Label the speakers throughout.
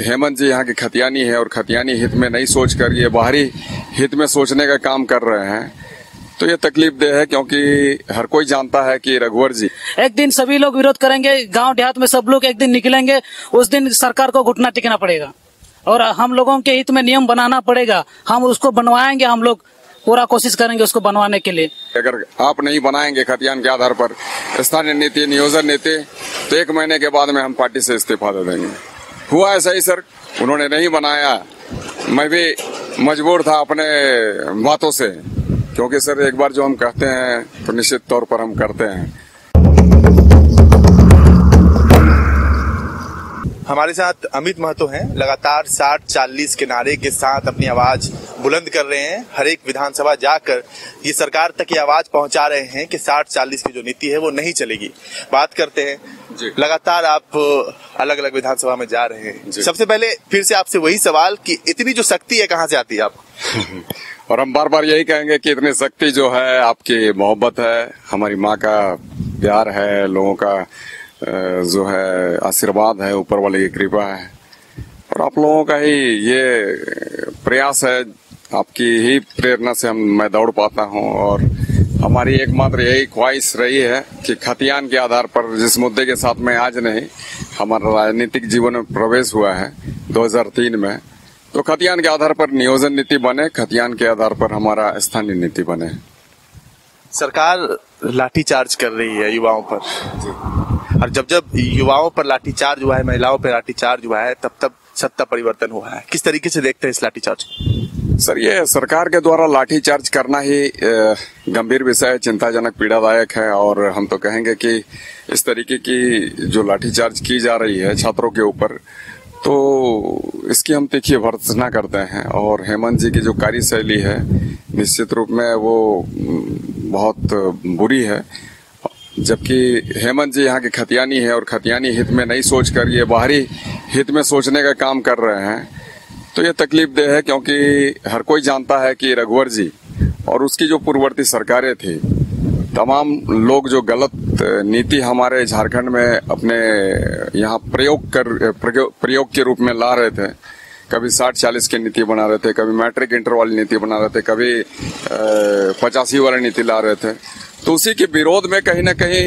Speaker 1: हेमंत जी यहाँ के खतियानी है और खतियानी हित में नहीं सोचकर ये बाहरी हित में सोचने का काम कर रहे हैं, तो ये तकलीफदेह है। क्योंकि हर कोई जानता है कि रघुवर जी
Speaker 2: एक दिन सभी लोग विरोध करेंगे, गांव देहात में सब लोग एक दिन निकलेंगे, उस दिन सरकार को घुटना टेकना पड़ेगा और हम लोगों के हित में नियम बनाना पड़ेगा। हम उसको बनवाएंगे, हम लोग पूरा कोशिश करेंगे उसको बनवाने के लिए।
Speaker 1: अगर आप नहीं बनाएंगे खतियान के आधार पर स्थानीय नीति, नियोजन नीति, तो 1 महीने के बाद में हम पार्टी से इस्तीफा दे देंगे। हुआ ऐसा ही सर, उन्होंने नहीं बनाया, मैं भी मजबूर था अपने बातों से, क्योंकि सर एक बार जो हम कहते हैं तो निश्चित तौर पर हम करते हैं।
Speaker 3: हमारे साथ अमित महतो हैं, लगातार 60-40 के नारे के साथ अपनी आवाज बुलंद कर रहे हैं। हर एक विधानसभा जाकर ये सरकार तक ये आवाज पहुंचा रहे हैं कि 60-40 की जो नीति है वो नहीं चलेगी। बात करते हैं जी। लगातार आप अलग अलग विधानसभा में जा रहे हैं, सबसे पहले फिर से आपसे वही सवाल कि इतनी जो शक्ति है कहाँ से आती है आपको?
Speaker 1: और हम बार बार यही कहेंगे कि इतनी शक्ति जो है आपकी मोहब्बत है, हमारी माँ का प्यार है, लोगों का जो है आशीर्वाद है, ऊपर वाले की कृपा है और आप लोगों का ही ये प्रयास है, आपकी ही प्रेरणा से मैं दौड़ पाता हूं। और हमारी एकमात्र यही ख्वाहिश रही है कि खतियान के आधार पर, जिस मुद्दे के साथ में आज नहीं हमारा राजनीतिक जीवन में प्रवेश हुआ है 2003 में, तो खतियान के आधार पर नियोजन नीति बने, खतियान के आधार पर हमारा स्थानीय नीति बने।
Speaker 3: सरकार लाठीचार्ज कर रही है युवाओं पर, और जब जब युवाओं पर लाठीचार्ज हुआ है, महिलाओं पर लाठीचार्ज हुआ है, तब तब सत्ता परिवर्तन हुआ है। किस तरीके से देखते हैं इस लाठीचार्ज?
Speaker 1: सर ये सरकार के द्वारा लाठीचार्ज करना ही गंभीर विषय है, चिंताजनक, पीड़ादायक है। और हम तो कहेंगे कि इस तरीके की जो लाठीचार्ज की जा रही है छात्रों के ऊपर, तो इसकी हम तीखी भर्त्सना करते हैं। और हेमंत जी की जो कार्यशैली है निश्चित रूप में वो बहुत बुरी है, जबकि हेमंत जी यहाँ के खतियानी है और खतियानी हित में नहीं सोचकर ये बाहरी हित में सोचने का काम कर रहे हैं, तो ये तकलीफदेह है। क्योंकि हर कोई जानता है कि रघुवर जी और उसकी जो पूर्ववर्ती सरकारें थी, तमाम लोग जो गलत नीति हमारे झारखंड में अपने यहाँ प्रयोग के रूप में ला रहे थे, कभी 60-40 की नीति बना रहे थे, कभी मैट्रिक इंटर वाली नीति बना रहे थे, कभी 85 वाली नीति ला रहे थे, तो उसी के विरोध में कहीं न कहीं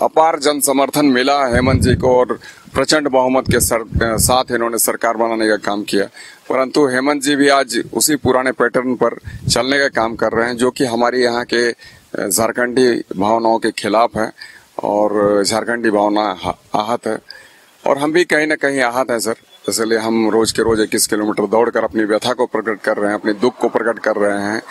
Speaker 1: अपार जन समर्थन मिला हेमंत जी को और प्रचंड बहुमत के साथ इन्होंने सरकार बनाने का काम किया। परंतु हेमंत जी भी आज उसी पुराने पैटर्न पर चलने का काम कर रहे हैं, जो कि हमारी यहाँ के झारखंडी भावनाओं के खिलाफ है और झारखंडी भावना आहत है। और हम भी कहीं न कहीं आहत हैं सर, इसलिए हम रोज के रोज 21 किलोमीटर दौड़कर अपनी व्यथा को प्रकट कर रहे हैं, अपने दुख को प्रकट कर रहे हैं।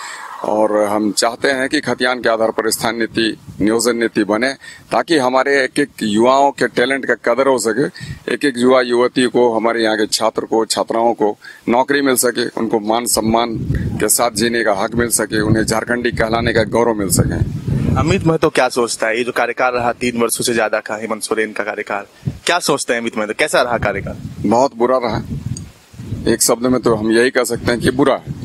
Speaker 1: और हम चाहते हैं कि खतियान के आधार पर स्थानीय नीति, नियोजन नीति बने, ताकि हमारे एक एक युवाओं के टैलेंट का कदर हो सके, एक एक युवा युवती को, हमारे यहाँ के छात्र को, छात्राओं को नौकरी मिल सके, उनको मान सम्मान के साथ जीने का हक मिल सके, उन्हें झारखंडी कहलाने का गौरव मिल सके।
Speaker 3: अमित महतो क्या सोचता है, ये जो कार्यकाल रहा 3 वर्षों से ज्यादा का हेमंत सोरेन का कार्यकाल, क्या सोचते हैं अमित महतो, कैसा रहा कार्यकाल?
Speaker 1: बहुत बुरा रहा, एक शब्द में तो हम यही कह सकते हैं कि बुरा है।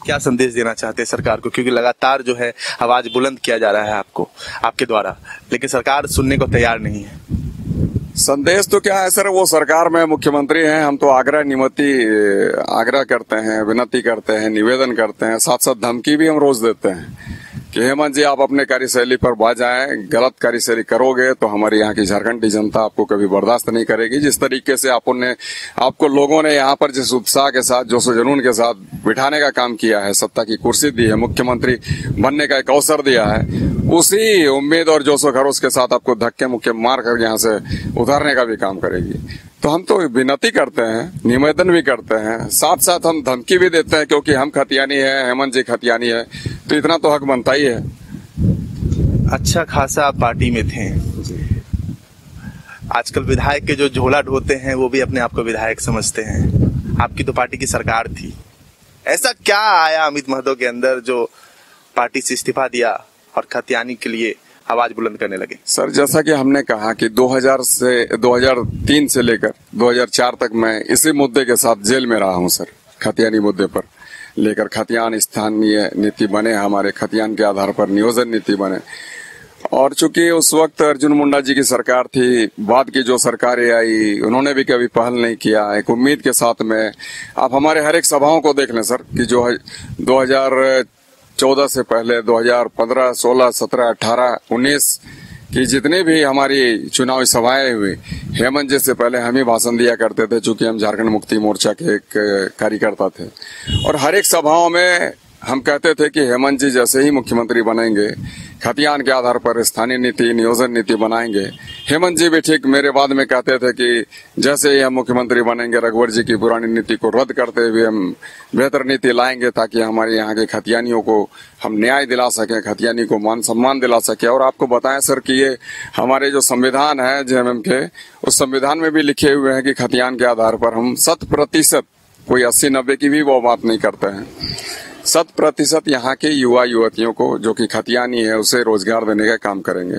Speaker 3: क्या संदेश देना चाहते हैं सरकार को, क्योंकि लगातार जो है आवाज बुलंद किया जा रहा है आपके द्वारा, लेकिन सरकार सुनने को तैयार नहीं है?
Speaker 1: संदेश तो क्या है सर, वो सरकार में मुख्यमंत्री हैं, हम तो आग्रह करते हैं, विनती करते हैं, निवेदन करते हैं, साथ साथ धमकी भी हम रोज देते हैं कि हेमंत जी आप अपने कार्यशैली पर बाज आए, गलत कार्यशैली करोगे तो हमारी यहाँ की झारखंडी जनता आपको कभी बर्दाश्त नहीं करेगी। जिस तरीके से आपको लोगों ने यहाँ पर जिस उत्साह के साथ, जोश जुनून के साथ बिठाने का काम किया है, सत्ता की कुर्सी दी है, मुख्यमंत्री बनने का एक अवसर दिया है, उसी उम्मीद और जोश खरोश के साथ आपको धक्के मुक्के मार कर यहाँ से उतारने का भी काम करेगी। तो हम तो विनती करते हैं, निवेदन भी करते हैं, साथ साथ हम धमकी भी देते हैं, क्योंकि हम खतियानी है, हेमंत जी खतियानी है, तो इतना तो हक बनता ही है।
Speaker 3: अच्छा खासा आप पार्टी में थे, आजकल विधायक के जो झोला ढोते हैं वो भी अपने आप को विधायक समझते हैं, आपकी तो पार्टी की सरकार थी, ऐसा क्या आया अमित महतो के अंदर जो पार्टी से इस्तीफा दिया और खतियानी के लिए आवाज बुलंद करने लगे?
Speaker 1: सर जैसा कि हमने कहा कि 2003 से लेकर 2004 तक मैं इसी मुद्दे के साथ जेल में रहा हूं सर, खतियानी मुद्दे पर लेकर खतियान स्थानीय नीति बने, हमारे खतियान के आधार पर नियोजन नीति बने, और चूंकि उस वक्त अर्जुन मुंडा जी की सरकार थी, बाद की जो सरकारें आई उन्होंने भी कभी पहल नहीं किया। एक उम्मीद के साथ में आप हमारे हर एक सभाओं को देख लें सर कि जो 2014 से पहले 2015, 16, 17, 18, 19 की जितने भी हमारी चुनावी सभाएं हुई, हेमंत जी से पहले हम ही भाषण दिया करते थे, चूंकि हम झारखंड मुक्ति मोर्चा के एक कार्यकर्ता थे। और हर एक सभाओं में हम कहते थे कि हेमंत जी जैसे ही मुख्यमंत्री बनेंगे, खतियान के आधार पर स्थानीय नीति, नियोजन नीति बनाएंगे। हेमंत जी भी ठीक मेरे बाद में कहते थे कि जैसे ही हम मुख्यमंत्री बनेंगे, रघुवर जी की पुरानी नीति को रद्द करते हुए हम बेहतर नीति लाएंगे, ताकि हमारे यहाँ के खतियानियों को हम न्याय दिला सकें, खतियानी को मान सम्मान दिला सके। और आपको बताएं सर कि ये हमारे जो संविधान है जेएमएम के, उस संविधान में भी लिखे हुए हैं कि खतियान के आधार पर हम 100%, कोई 80-90 की भी वो बात नहीं करते हैं, 100% यहाँ के युवा युवतियों को जो कि खतियानी है उसे रोजगार देने का काम करेंगे।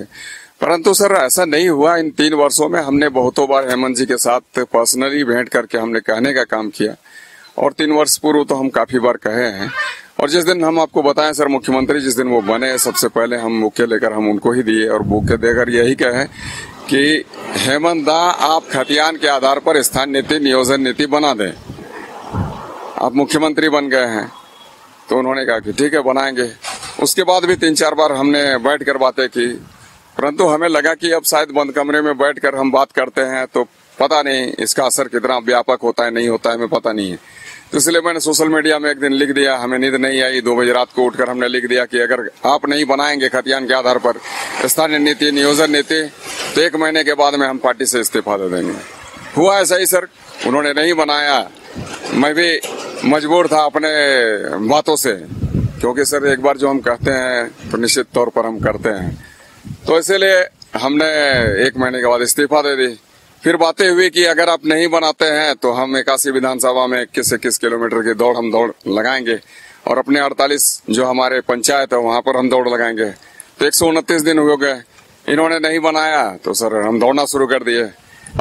Speaker 1: परंतु सर ऐसा नहीं हुआ। इन 3 वर्षों में हमने बहुतों बार हेमंत जी के साथ पर्सनली भेंट करके हमने कहने का काम किया, और 3 वर्ष पूर्व तो हम काफी बार कहे हैं। और जिस दिन हम आपको बताएं सर, मुख्यमंत्री जिस दिन वो बने, सबसे पहले हम बुके लेकर हम उनको ही दिए, और बुके देकर यही कहे कि हेमंत दा आप खतियान के आधार पर स्थानीय नीति, नियोजन नीति बना दें, आप मुख्यमंत्री बन गए हैं। तो उन्होंने कहा कि ठीक है बनाएंगे। उसके बाद भी 3-4 बार हमने बैठ कर बातें की, परंतु हमें लगा कि अब शायद बंद कमरे में बैठकर हम बात करते हैं तो पता नहीं इसका असर कितना व्यापक होता है, नहीं होता है, हमें पता नहीं है। तो इसलिए मैंने सोशल मीडिया में एक दिन लिख दिया, हमें नींद नहीं आई, 2 बजे रात को उठकर हमने लिख दिया कि अगर आप नहीं बनाएंगे खतियान के आधार पर स्थानीय नीति, नियोजन नीति, तो 1 महीने के बाद में हम पार्टी से इस्तीफा दे देंगे। हुआ ऐसा ही सर, उन्होंने नहीं बनाया, मैं भी मजबूर था अपने बातों से, क्योंकि सर एक बार जो हम कहते हैं तो निश्चित तौर पर हम करते हैं। तो इसीलिए हमने 1 महीने के बाद इस्तीफा दे दी। फिर बातें हुई कि अगर आप नहीं बनाते हैं तो हम 81 विधानसभा में 21 किलोमीटर की दौड़ हम दौड़ लगाएंगे, और अपने 48 जो हमारे पंचायत है वहां पर हम दौड़ लगाएंगे। तो 129 दिन हो गए, इन्होंने नहीं बनाया तो सर हम दौड़ना शुरू कर दिए।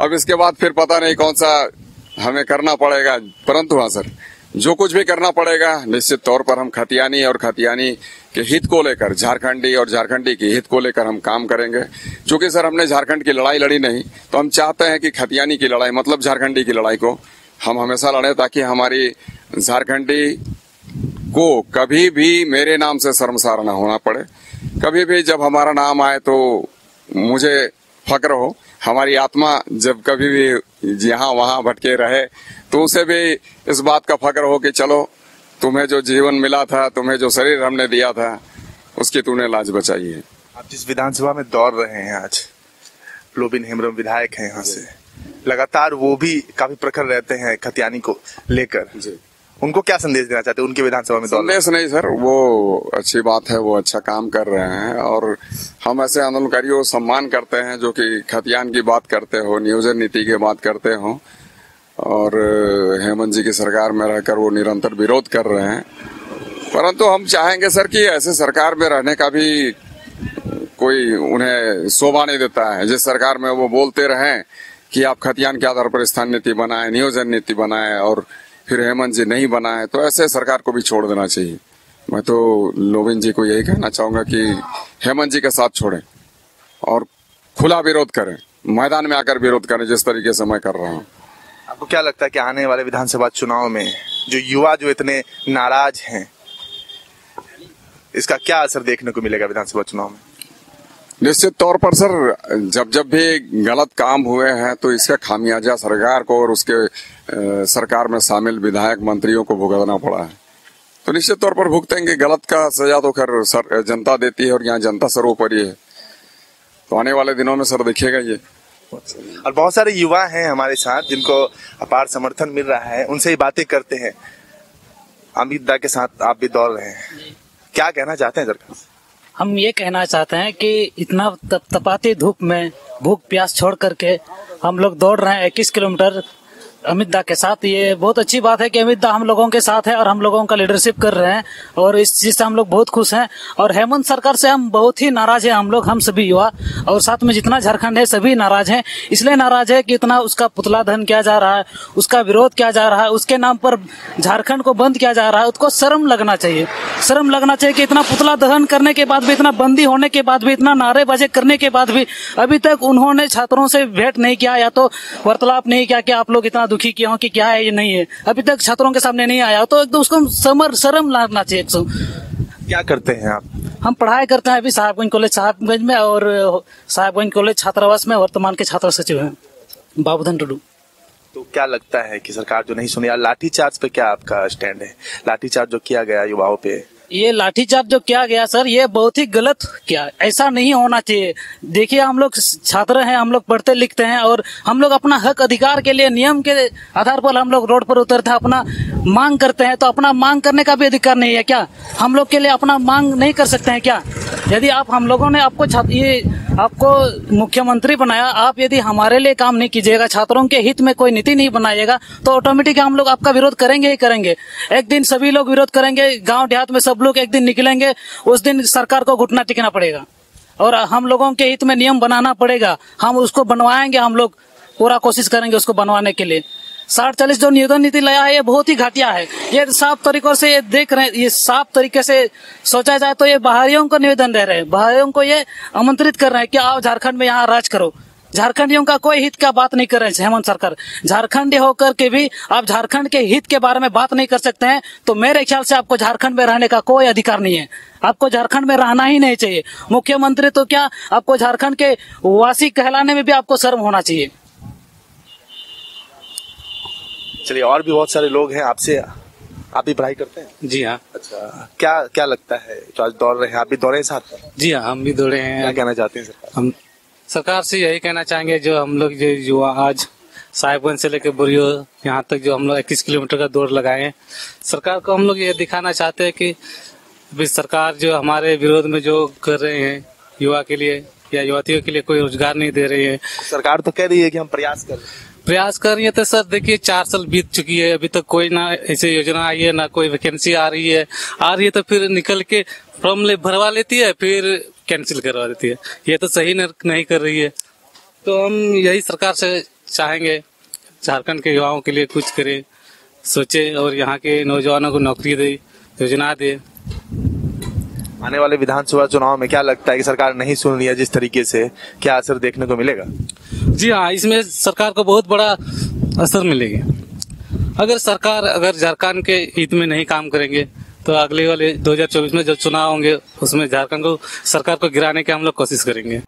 Speaker 1: अब इसके बाद फिर पता नहीं कौन सा हमें करना पड़ेगा, परंतु हाँ सर, जो कुछ भी करना पड़ेगा निश्चित तौर पर हम खतियानी और खतियानी के हित को लेकर, झारखंडी और झारखंडी के हित को लेकर हम काम करेंगे। क्योंकि सर हमने झारखंड की लड़ाई लड़ी नहीं, तो हम चाहते हैं कि खतियानी की लड़ाई, मतलब झारखंडी की लड़ाई को हम हमेशा लड़े, ताकि हमारी झारखंडी को कभी भी मेरे नाम से शर्मसार न होना पड़े। कभी भी जब हमारा नाम आए तो मुझे फक्र हो, हमारी आत्मा जब कभी भी यहाँ वहाँ भटके रहे तो उसे भी इस बात का फक्र हो कि चलो तुम्हें जो जीवन मिला था, तुम्हें जो शरीर हमने दिया था, उसकी तूने लाज बचाई है।
Speaker 3: आप जिस विधानसभा में दौड़ रहे हैं आज, लोबिन हेम्ब्रम विधायक हैं यहाँ से, लगातार वो भी काफी प्रखर रहते हैं खतियानी को लेकर, उनको क्या संदेश देना चाहते हैं उनके विधानसभा में दौड़?
Speaker 1: संदेश नहीं सर, वो अच्छी बात है, वो अच्छा काम कर रहे हैं, और हम ऐसे आंदोलनकारियों को सम्मान करते हैं जो कि खतियान की बात करते हो, नियोजन नीति की बात करते हो, और हेमंत जी की सरकार में रहकर वो निरंतर विरोध कर रहे हैं। परंतु हम चाहेंगे सर कि ऐसे सरकार में रहने का भी कोई उन्हें शोभा नहीं देता है। जिस सरकार में वो बोलते रहें कि आप खतियान के आधार पर स्थानीय नीति बनाए, नियोजन नीति बनाए, और फिर हेमंत जी नहीं बनाए, तो ऐसे सरकार को भी छोड़ देना चाहिए। मैं तो लोबिन जी को यही कहना चाहूंगा कि हेमंत जी का साथ छोड़ें और खुला विरोध करें, मैदान में आकर विरोध करें, जिस तरीके से मैं कर रहा हूँ।
Speaker 3: आपको क्या लगता है कि आने वाले विधानसभा चुनाव में जो युवा जो इतने नाराज हैं, इसका क्या असर देखने को मिलेगा विधानसभा चुनाव में?
Speaker 1: निश्चित तौर पर सर, जब भी गलत काम हुए हैं तो इसका खामियाजा सरकार को और उसके सरकार में शामिल विधायक मंत्रियों को भुगतना पड़ा है, तो निश्चित तौर पर भुगतेंगे। गलत का सजा तो खैर जनता देती है, और यहाँ जनता सर्वोपरि है, तो आने वाले दिनों में सर देखिएगा ये।
Speaker 3: और बहुत सारे युवा हैं हमारे साथ जिनको अपार समर्थन मिल रहा है, उनसे ही बातें करते हैं। अमित दा के साथ आप भी दौड़ रहे हैं, क्या कहना चाहते हैं सरकार से?
Speaker 2: हम ये कहना चाहते हैं कि इतना तपाती धूप में भूख प्यास छोड़ करके हम लोग दौड़ रहे हैं 21 किलोमीटर, अमित दा के साथ। ये बहुत अच्छी बात है कि अमित दा हम लोगों के साथ है और हम लोगों का लीडरशिप कर रहे हैं और इस चीज से हम लोग बहुत खुश हैं। और हेमंत सरकार से हम बहुत ही नाराज हैं, हम सभी युवा और साथ में जितना झारखंड है सभी नाराज हैं। इसलिए नाराज है कि इतना उसका पुतला दहन किया जा रहा है, उसका विरोध किया जा रहा है, उसके नाम पर झारखंड को बंद किया जा रहा है। उसको शर्म लगना चाहिए, शर्म लगना चाहिए कि इतना पुतला दहन करने के बाद भी, इतना बंदी होने के बाद भी, इतना नारेबाजी करने के बाद भी अभी तक उन्होंने छात्रों से भेंट नहीं किया या तो वार्तालाप नहीं किया कि आप लोग इतना दुखी क्यों हो, कि क्या है ये नहीं है, अभी तक छात्रों के सामने नहीं आया। तो एकदम उसको शर्म लगना चाहिए।
Speaker 3: क्या करते हैं आप?
Speaker 2: हम पढ़ाई करते हैं अभी साहेबगंज कॉलेज साहेबगंज में और साहेबगंज कॉलेज छात्रावास में वर्तमान के छात्र सचिव हैं बाबूधन टुडू।
Speaker 3: तो क्या लगता है कि सरकार जो नहीं सुनी, यार लाठीचार्ज पे क्या आपका स्टैंड है? लाठीचार्ज जो किया गया युवाओं पे,
Speaker 2: ये लाठीचार्ज जो किया गया सर, ये बहुत ही गलत किया, ऐसा नहीं होना चाहिए। देखिए हम लोग छात्र हैं, हम लोग पढ़ते लिखते हैं और हम लोग अपना हक अधिकार के लिए नियम के आधार पर हम लोग रोड पर उतरते हैं, अपना मांग करते हैं। तो अपना मांग करने का भी अधिकार नहीं है क्या? हम लोग के लिए अपना मांग नहीं कर सकते हैं क्या? यदि आप हम लोगों ने आपको मुख्यमंत्री बनाया, आप यदि हमारे लिए काम नहीं कीजिएगा, छात्रों के हित में कोई नीति नहीं बनाइएगा, तो ऑटोमेटिक हम लोग आपका विरोध करेंगे ही करेंगे। एक दिन सभी लोग विरोध करेंगे, गांव देहात में सब लोग एक दिन निकलेंगे, उस दिन सरकार को घुटना टेकना पड़ेगा और हम लोगों के हित में नियम बनाना पड़ेगा। हम उसको बनवाएंगे, हम लोग पूरा कोशिश करेंगे उसको बनवाने के लिए। 60-40 जो नियोजन नीति लाया है ये बहुत ही घटिया है। ये साफ तरीकों से ये देख रहे हैं, ये साफ तरीके से सोचा जाए तो ये बाहरियों को निवेदन दे रहे हैं, बाहरियों को ये आमंत्रित कर रहे हैं कि आओ झारखंड में यहाँ राज करो। झारखंडियों का कोई हित का बात नहीं कर रहे हैं हेमंत सरकार। झारखंडी होकर के भी आप झारखंड के हित के बारे में बात नहीं कर सकते हैं, तो मेरे ख्याल से आपको झारखंड में रहने का कोई अधिकार नहीं है। आपको झारखंड में रहना ही नहीं चाहिए। मुख्यमंत्री तो क्या, आपको झारखंड के वासी कहलाने में भी आपको शर्म होना चाहिए।
Speaker 3: चलिए, और भी बहुत सारे लोग हैं आपसे। आप भी पढ़ाई करते हैं?
Speaker 4: जी हाँ।
Speaker 3: अच्छा, क्या लगता है जो आज दौड़ रहे हैं, आप भी दौड़े हैं साथ?
Speaker 4: जी हाँ, हम भी दौड़े हैं।
Speaker 3: क्या कहना चाहते हैं सरकार?
Speaker 4: हम सरकार से यही कहना चाहेंगे, जो हम लोग जो युवा आज साहेबगंज से लेकर बुरियो यहाँ तक जो हम लोग 21 किलोमीटर का दौड़ लगाए हैं, सरकार को हम लोग ये दिखाना चाहते हैं कि अभी सरकार जो हमारे विरोध में जो कर रहे हैं युवा के लिए या युवतियों के लिए कोई रोजगार नहीं दे रही है।
Speaker 3: सरकार तो कह रही है कि हम प्रयास कर रही
Speaker 4: है। तो सर देखिए 4 साल बीत चुकी है, अभी तक कोई ना ऐसी योजना आई है, ना कोई वैकेंसी आ रही है तो फिर निकल के फॉर्म भरवा लेती है, फिर कैंसिल करवा देती है। ये तो सही नहीं कर रही है। तो हम यही सरकार से चाहेंगे झारखंड के युवाओं के लिए कुछ करे, सोचे और यहाँ के नौजवानों को नौकरी दे, योजना दे।
Speaker 3: आने वाले विधानसभा चुनाव में क्या लगता है कि सरकार नहीं सुन रही है जिस तरीके से, क्या असर देखने को मिलेगा?
Speaker 4: जी हाँ, इसमें सरकार को बहुत बड़ा असर मिलेगा। अगर झारखंड के हित में नहीं काम करेंगे तो अगले वाले 2024 में जब चुनाव होंगे उसमें झारखंड को सरकार को गिराने की हम लोग कोशिश करेंगे।